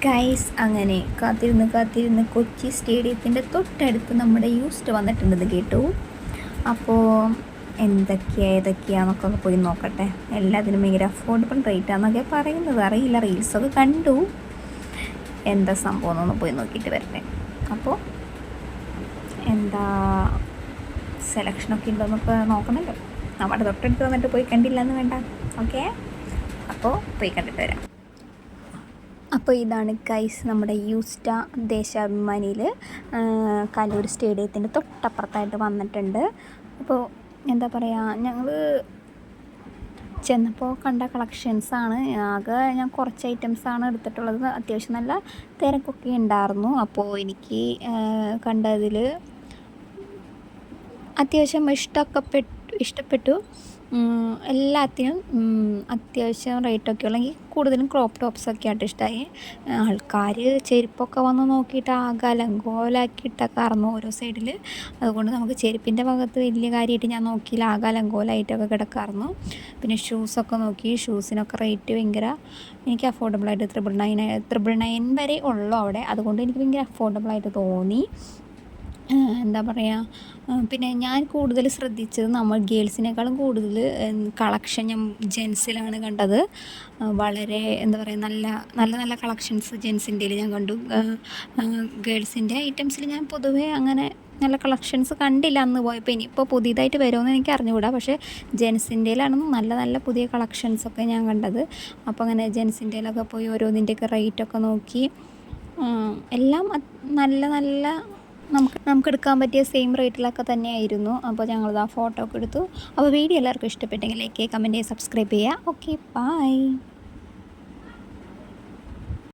Guys അങ്ങനെ കാത്തിരുന്ന് കൊച്ചി സ്റ്റേഡിയത്തിൻ്റെ തൊട്ടടുത്ത് നമ്മുടെ യൂസ്റ്റ് വന്നിട്ടുണ്ടെന്ന് കേട്ടു. അപ്പോൾ ഏതൊക്കെയാണെന്നൊക്കെ ഒന്ന് പോയി നോക്കട്ടെ. എല്ലാത്തിനും ഭയങ്കര അഫോർഡബിൾ റേറ്റാണെന്നൊക്കെ പറയുന്നത്, അറിയില്ല, റീൽസൊക്കെ കണ്ടു. എന്താ സംഭവം എന്നൊന്ന് പോയി നോക്കിയിട്ട് വരട്ടെ. അപ്പോൾ സെലക്ഷനൊക്കെ ഉണ്ടോയെന്നൊക്കെ നോക്കണമല്ലോ. നമ്മുടെ തൊട്ടടുത്ത് വന്നിട്ട് പോയി കണ്ടില്ല എന്ന് വേണ്ട. ഓക്കെ, അപ്പോൾ പോയി കണ്ടിട്ട് വരാം. അപ്പോൾ ഇതാണ് ഗൈസ് നമ്മുടെ യൂസ്റ്റ ദേശാഭിമാനിയിൽ കലൂർ സ്റ്റേഡിയത്തിൻ്റെ തൊട്ടപ്പുറത്തായിട്ട് വന്നിട്ടുണ്ട്. അപ്പോൾ എന്താ പറയുക, ഞങ്ങൾ ചെന്നപ്പോൾ കണ്ട കളക്ഷൻസാണ്. ആകെ ഞാൻ കുറച്ച് ഐറ്റംസാണ് എടുത്തിട്ടുള്ളത്. അത്യാവശ്യം നല്ല തിരക്കൊക്കെ ഉണ്ടായിരുന്നു. അപ്പോൾ എനിക്ക് കണ്ടതിൽ അത്യാവശ്യം ഇഷ്ടപ്പെട്ടു. എല്ലാത്തിനും അത്യാവശ്യം റേറ്റൊക്കെ ഉള്ളെങ്കിൽ കൂടുതലും ക്രോപ്പ് ടോപ്സൊക്കെ ആയിട്ട് ഇഷ്ടമായി. ആൾക്കാർ ചെരുപ്പൊക്കെ വന്ന് നോക്കിയിട്ട് ആകെ അലങ്കോലാക്കിയിട്ടൊക്കെ ആയിരുന്നു ഓരോ സൈഡിൽ. അതുകൊണ്ട് നമുക്ക് ചെരുപ്പിൻ്റെ ഭാഗത്ത് വലിയ കാര്യമായിട്ട് ഞാൻ നോക്കിയില്ല, ആകെ അലങ്കോലായിട്ടൊക്കെ കിടക്കായിരുന്നു. പിന്നെ ഷൂസൊക്കെ നോക്കി. ഷൂസിനൊക്കെ റേറ്റ് ഭയങ്കര എനിക്ക് അഫോർഡബിളായിട്ട് 999 വരെ ഉള്ളൂ അവിടെ. അതുകൊണ്ട് എനിക്ക് ഭയങ്കര അഫോർഡബിളായിട്ട് തോന്നി. എന്താ പറയുക, പിന്നെ ഞാൻ കൂടുതൽ ശ്രദ്ധിച്ചത് നമ്മൾ ഗേൾസിനേക്കാളും കൂടുതൽ കളക്ഷൻ ഞാൻ ജെൻസിലാണ് കണ്ടത്. വളരെ എന്താ പറയുക, നല്ല നല്ല നല്ല കളക്ഷൻസ് ജെൻസിൻ്റെയിൽ ഞാൻ കണ്ടു. ഗേൾസിൻ്റെ ഐറ്റംസിൽ ഞാൻ പൊതുവേ അങ്ങനെ നല്ല കളക്ഷൻസ് കണ്ടില്ല അന്ന് പോയപ്പോൾ. ഇനിയിപ്പോൾ പുതിയതായിട്ട് വരുമെന്ന് എനിക്ക് അറിഞ്ഞുകൂടാ. പക്ഷേ ജെൻസിൻ്റെയിലാണ് നല്ല നല്ല പുതിയ കളക്ഷൻസൊക്കെ ഞാൻ കണ്ടത്. അപ്പോൾ അങ്ങനെ ജെൻസിൻ്റെയിലൊക്കെ പോയി ഓരോന്നിൻ്റെയൊക്കെ റേറ്റൊക്കെ നോക്കി. എല്ലാം നല്ല നല്ല നമുക്ക് എടുക്കാൻ പറ്റിയ സെയിം റേറ്റിലൊക്കെ തന്നെയായിരുന്നു. അപ്പോൾ ഞങ്ങളിത് ആ ഫോട്ടോ ഒക്കെ എടുത്തു. അപ്പോൾ വീഡിയോ എല്ലാവർക്കും ഇഷ്ടപ്പെട്ടെങ്കിൽ ലൈക്ക് ചെയ്യുക, കമൻറ്റ് ചെയ്യുക, സബ്സ്ക്രൈബ് ചെയ്യുക. Okay, by.